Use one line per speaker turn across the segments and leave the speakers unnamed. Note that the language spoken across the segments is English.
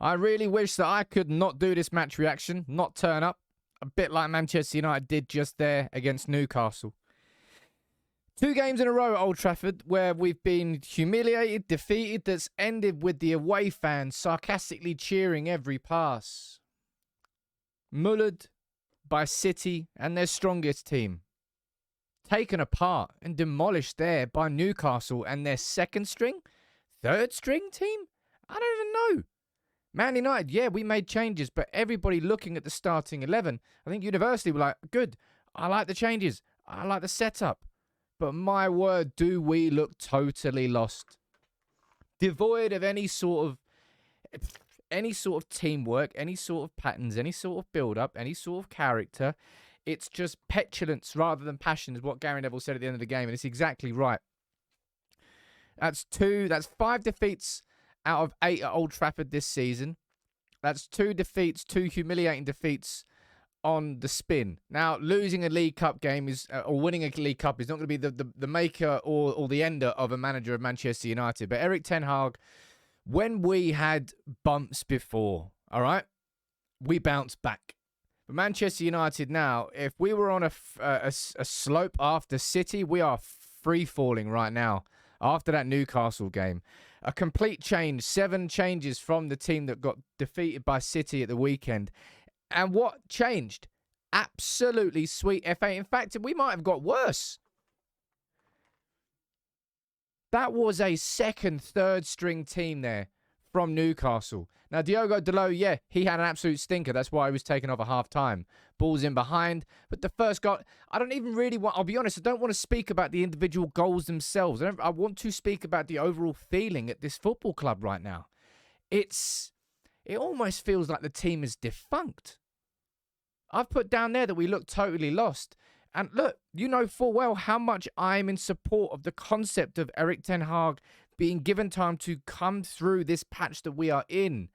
I really wish that I could not do this match reaction, not turn up, a bit like Manchester United did just there against Newcastle. 2 games in a row at Old Trafford where we've been humiliated, defeated, that's ended with the away fans sarcastically cheering every pass. Mullered by City and their strongest team. Taken apart and demolished there by Newcastle and their second string, third string team? I don't even know. Man United, yeah, we made changes, but everybody looking at the starting 11, I think universally were like, good, I like the changes, I like the setup. But my word, do we look totally lost. Devoid of any sort of teamwork, any sort of patterns, any sort of build-up, any sort of character. It's just petulance rather than passion is what Gary Neville said at the end of the game, and it's exactly right. That's 5 defeats out of 8 at Old Trafford this season. That's 2 defeats, 2 humiliating defeats on the spin. Now, losing a League Cup game or winning a League Cup is not going to be the maker or the ender of a manager of Manchester United. But Erik Ten Hag, when we had bumps before, all right, we bounced back. But Manchester United now, if we were on a slope after City, we are free-falling right now after that Newcastle game. A complete change, 7 changes from the team that got defeated by City at the weekend. And what changed? Absolutely sweet FA. In fact, we might have got worse. That was a second, third string team there from Newcastle. Now, Diogo Dalot, yeah, he had an absolute stinker. That's why he was taken off at half-time. Balls in behind. But the first goal, I don't even really want, I'll be honest, I don't want to speak about the individual goals themselves. I want to speak about the overall feeling at this football club right now. It almost feels like the team is defunct. I've put down there that we look totally lost. And look, you know full well how much I'm in support of the concept of Erik Ten Hag being given time to come through this patch that we are in.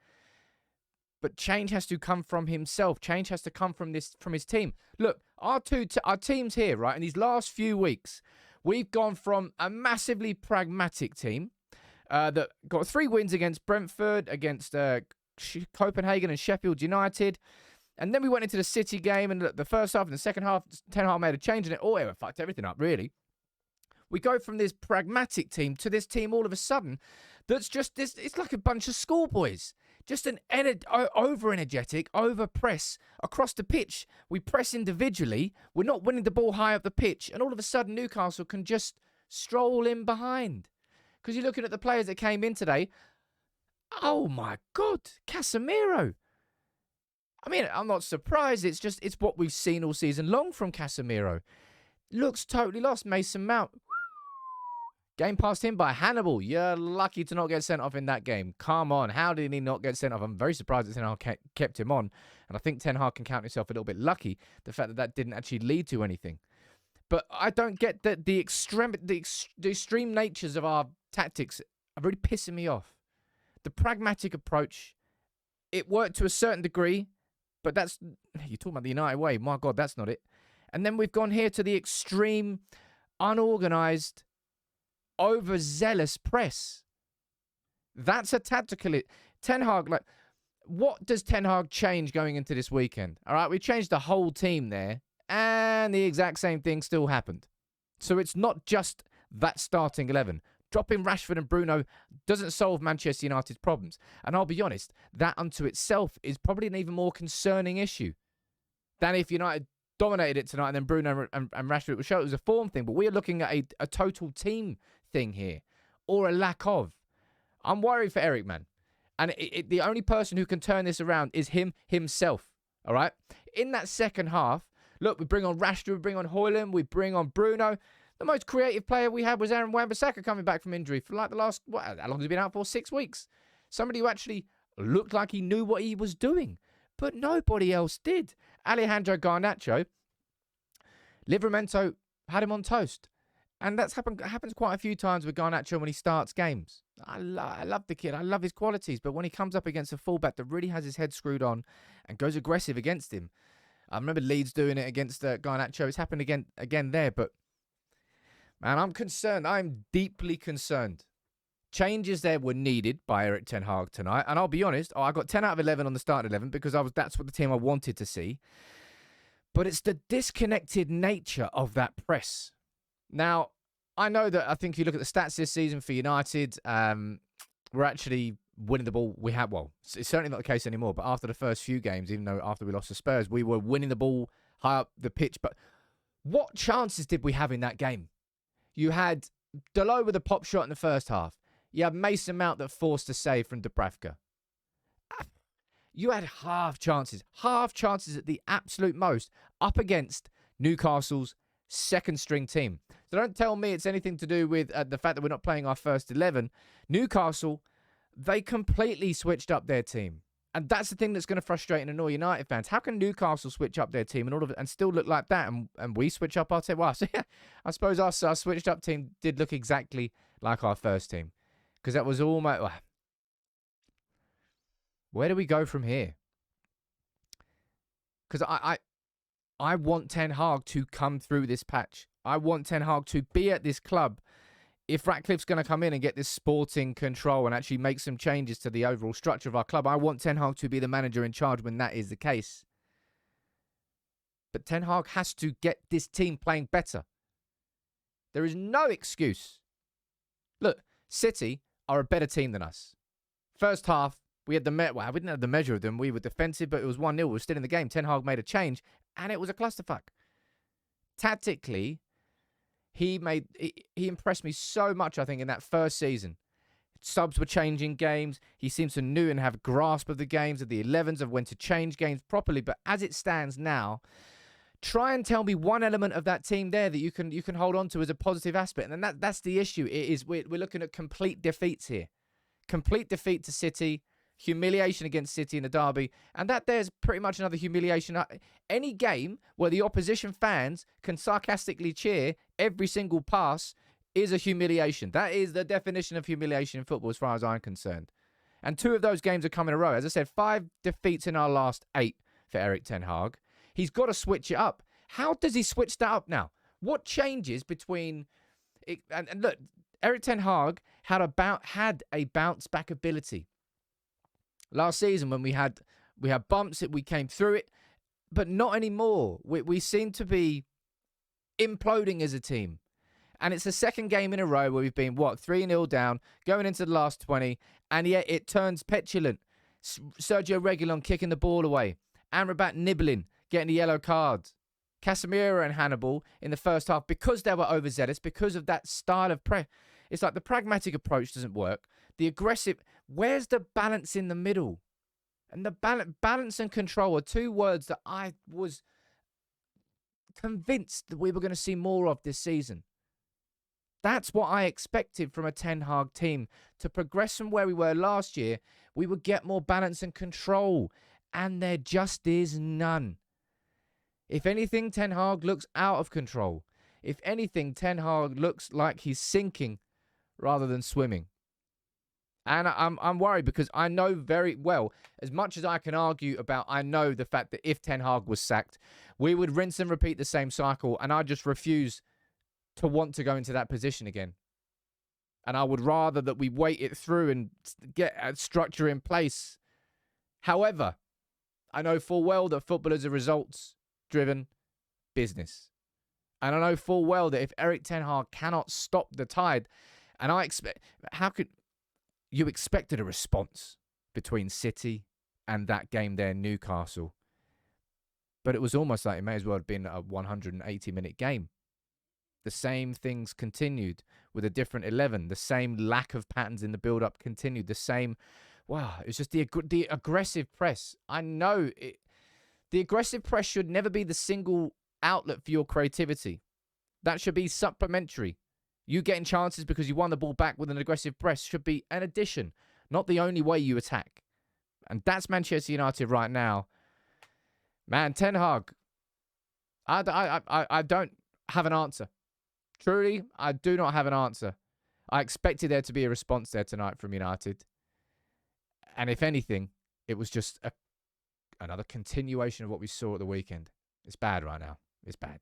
But change has to come from himself. Change has to come from his team. Look, our teams here, right, in these last few weeks, we've gone from a massively pragmatic team that got 3 wins against Brentford, against Copenhagen and Sheffield United. And then we went into the City game, and the first half and the second half, Ten Hag made a change, and it fucked everything up, really. We go from this pragmatic team to this team all of a sudden that's just this. It's like a bunch of schoolboys. Just an over-energetic, over-press across the pitch. We press individually. We're not winning the ball high up the pitch. And all of a sudden, Newcastle can just stroll in behind. Because you're looking at the players that came in today. Oh, my God. Casemiro. I mean, I'm not surprised. It's what we've seen all season long from Casemiro. Looks totally lost. Mason Mount. Game passed him by Hannibal. You're lucky to not get sent off in that game. Come on. How did he not get sent off? I'm very surprised that Ten Hag kept him on. And I think Ten Hag can count himself a little bit lucky. The fact that didn't actually lead to anything. But I don't get that the extreme natures of our tactics are really pissing me off. The pragmatic approach, it worked to a certain degree. But you're talking about the United way. My God, that's not it. And then we've gone here to the extreme, unorganised, overzealous press. That's a tactical. Ten Hag, what does Ten Hag change going into this weekend? All right, we changed the whole team there, and the exact same thing still happened. So it's not just that starting 11. Dropping Rashford and Bruno doesn't solve Manchester United's problems. And I'll be honest, that unto itself is probably an even more concerning issue than if United dominated it tonight and then Bruno and Rashford would show it was a form thing. But we are looking at a total team thing here, or a lack of. I'm worried for Erik, man. And the only person who can turn this around is himself. All right? In that second half, look, we bring on Rashford, we bring on Højlund, we bring on Bruno. The most creative player we had was Aaron Wan-Bissaka coming back from injury for the last, how long has he been out for? 6 weeks. Somebody who actually looked like he knew what he was doing. But nobody else did. Alejandro Garnacho, Livramento had him on toast. And that's happens quite a few times with Garnacho when he starts games. I love the kid. I love his qualities. But when he comes up against a fullback that really has his head screwed on and goes aggressive against him. I remember Leeds doing it against Garnacho. It's happened again there. But, man, I'm concerned. I'm deeply concerned Changes there were needed by Erik Ten Hag tonight. And I'll be honest, I got 10 out of 11 on the starting 11 because that's what the team I wanted to see. But it's the disconnected nature of that press. Now, I know that I think if you look at the stats this season for United, we're actually winning the ball. It's certainly not the case anymore, but after the first few games, even though after we lost to Spurs, we were winning the ball high up the pitch. But what chances did we have in that game? You had Dalot with a pop shot in the first half. You had Mason Mount that forced a save from Dubravka. You had half chances at the absolute most up against Newcastle's second string team. So don't tell me it's anything to do with the fact that we're not playing our first 11. Newcastle, they completely switched up their team. And that's the thing that's going to frustrate and annoy United fans. How can Newcastle switch up their team and all of it and still look like that? And we switch up our team? Well, so yeah, I suppose our switched up team did look exactly like our first team. Because that was almost... Where do we go from here? Because I want Ten Hag to come through this patch. I want Ten Hag to be at this club. If Ratcliffe's going to come in and get this sporting control and actually make some changes to the overall structure of our club, I want Ten Hag to be the manager in charge when that is the case. But Ten Hag has to get this team playing better. There is no excuse. Look, City are a better team than us. First half, we didn't have the measure of them. We were defensive, but it was 1-0. We were still in the game. Ten Hag made a change, and it was a clusterfuck. Tactically, he impressed me so much, I think, in that first season. Subs were changing games. He seems to know and have a grasp of the games, of the 11s, of when to change games properly. But as it stands now, try and tell me one element of that team there that you can hold on to as a positive aspect. And that's the issue. It is we're looking at complete defeats here. Complete defeat to City. Humiliation against City in the derby. And there's pretty much another humiliation. Any game where the opposition fans can sarcastically cheer every single pass is a humiliation. That is the definition of humiliation in football as far as I'm concerned. And 2 of those games are coming in a row. As I said, 5 defeats in our last 8 for Erik Ten Hag. He's got to switch it up. How does he switch that up now? What changes between... And look, Erik Ten Hag had a bounce back ability. Last season, when we had bumps, we came through it, but not anymore. We seem to be imploding as a team. And it's the second game in a row where we've been, 3-0 down, going into the last 20, and yet it turns petulant. Sergio Reguilon kicking the ball away. Amrabat nibbling, getting the yellow card. Casemiro and Hannibal in the first half, because they were overzealous, because of that style of press. It's like the pragmatic approach doesn't work. The aggressive... Where's the balance in the middle? And the balance and control are 2 words that I was convinced that we were going to see more of this season. That's what I expected from a Ten Hag team. To progress from where we were last year, we would get more balance and control. And there just is none. If anything, Ten Hag looks out of control. If anything, Ten Hag looks like he's sinking rather than swimming. And I'm worried because I know very well, as much as I can argue about, I know the fact that if Ten Hag was sacked, we would rinse and repeat the same cycle, and I just refuse to want to go into that position again. And I would rather that we wait it through and get a structure in place. However, I know full well that football is a results-driven business. And I know full well that if Erik Ten Hag cannot stop the tide, and I expect... You expected a response between City and that game there in Newcastle. But it was almost like it may as well have been a 180-minute game. The same things continued with a different 11. The same lack of patterns in the build-up continued. The same... Wow, it's just the aggressive press. I know the aggressive press should never be the single outlet for your creativity. That should be supplementary. You getting chances because you won the ball back with an aggressive press should be an addition, not the only way you attack. And that's Manchester United right now. Man, Ten Hag, I don't have an answer. Truly, I do not have an answer. I expected there to be a response there tonight from United. And if anything, it was just another continuation of what we saw at the weekend. It's bad right now. It's bad.